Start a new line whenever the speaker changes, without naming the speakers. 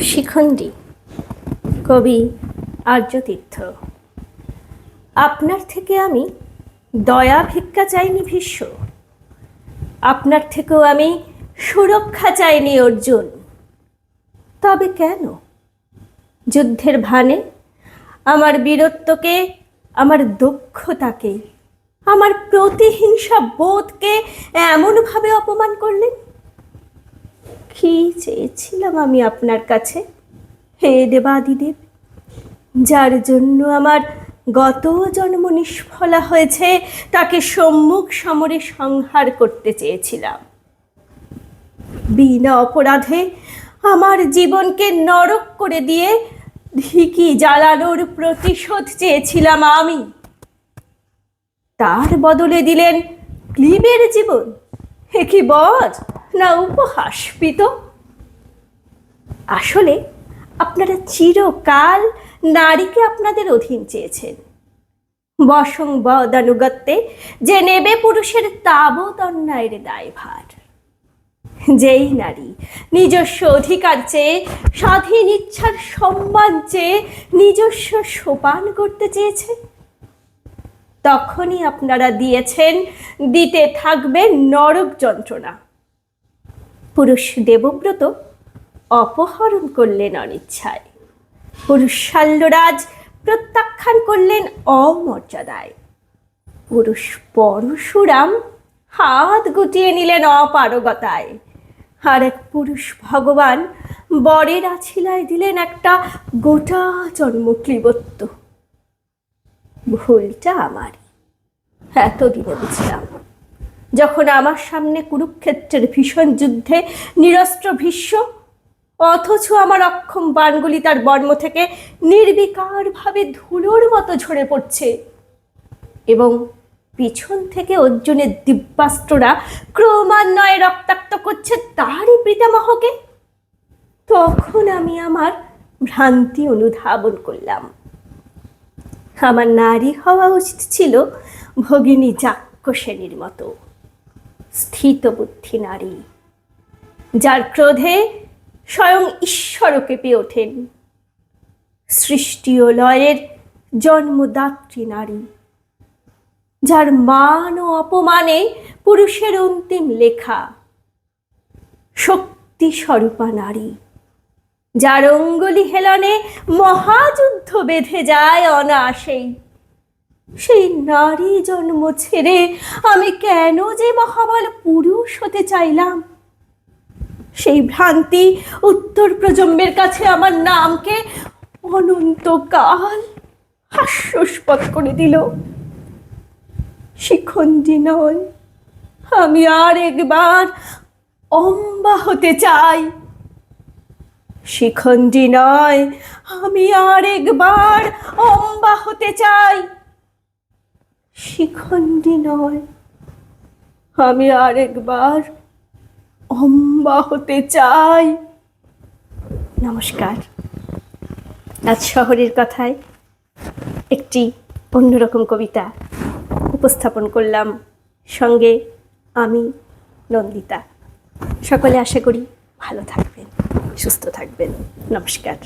শিখণ্ডী, কবি আর্যতীর্থ। আপনার থেকে আমি দয়া ভিক্ষা চাইনি ভীষ্ম, আপনার থেকেও আমি সুরক্ষা চাইনি অর্জুন। তবে কেন যুদ্ধের ভানে আমার বীরত্বকে, আমার দক্ষতাকে, আমার প্রতিহিংসা বোধকে এমনভাবে অপমান করলেন? কি চেয়েছিলাম আমি আপনার কাছে, হে দেবাদিদেব? যার জন্য আমার গত জন্ম নিষ্ফলা হয়েছে, তাকে সম্মুখ সমরে সংহার করতে চেয়েছিলাম। বিনা অপরাধে আমার জীবনকে নরক করে দিয়ে ধিকি জ্বালানোর প্রতিশোধ চেয়েছিলাম আমি। তার বদলে দিলেন ক্লীবের জীবন। এ কি বর না উপহাসপিত? আসলে আপনারা চিরকাল নারীকে আপনাদের অধীন চেয়েছেন, বশংবদানুগত্যে যে নেবে পুরুষের তাবৎ অন্যায়ের দায়ভার। যেই নারী নিজস্ব অধিকার চেয়ে, স্বাধীন ইচ্ছার সম্মান চেয়ে নিজস্ব সোপান করতে চেয়েছে, তখনই আপনারা দিয়েছেন, দিতে থাকবেন নরক যন্ত্রণা। পুরুষ দেবব্রত অপহরণ করলেন অনিচ্ছায়, পুরুষ শাল্যরাজ প্রত্যাখ্যান করলেন অমর্যাদায়, পুরুষ পরশুরাম হাত গুটিয়ে নিলেন অপারগতায়, আর এক পুরুষ ভগবান বরের আছিলায় দিলেন একটা গোটা জন্ম ক্লীবত্ব। ভুলটা আমারই। এতদিনে বুঝলাম, যখন আমার সামনে কুরুক্ষেত্রের ভীষণ যুদ্ধে নিরস্ত্র ভীষ্ম, অথচ আমার অক্ষম বাণগুলি তার বর্ম থেকে নির্বিকারভাবে ধুলোর মতো ঝরে পড়ছে, এবং পিছন থেকে অর্জুনের দিব্যাস্ত্ররা ক্রমান্বয়ে রক্তাক্ত করছে তারই পিতামহকে, তখন আমি আমার ভ্রান্তি অনুধাবন করলাম। আমার নারী হওয়া উচিত ছিল ভগিনী যাজ্ঞসেনীর মতো স্থিত বুদ্ধি নারী, যার ক্রোধে স্বয়ং ঈশ্বর কেঁপে ওঠেন, সৃষ্টি ও লয়ের জন্মদাত্রী নারী, যার মান ও অপমানে পুরুষের অন্তিম লেখা, শক্তি স্বরূপা নারী, যার অঙ্গুলি হেলনে মহাযুদ্ধ বেঁধে যায় অনায়াসেই। সেই নারী জন্ম ছেড়ে আমি কেন যে মহাবল পুরুষ হতে চাইলাম? সেই ভ্রান্তি উত্তর প্রজন্মের কাছে আমার নামকে অনন্তকাল হাস্যস্পদ করে দিল। শিখণ্ডী নয়, আমি আর একবার অম্বা হতে চাই। শিখণ্ডী নয়, আমি আর একবার অম্বা হতে চাই। শিখণ্ডী নয়, আমি আর একবার অম্বা হতে চাই। নমস্কার। আজ শহরের কথায় একটি অন্যরকম কবিতা উপস্থাপন করলাম, সঙ্গে আমি নন্দিতা। সকলে আশা করি ভালো থাকবেন, সুস্থ থাকবেন। নমস্কার।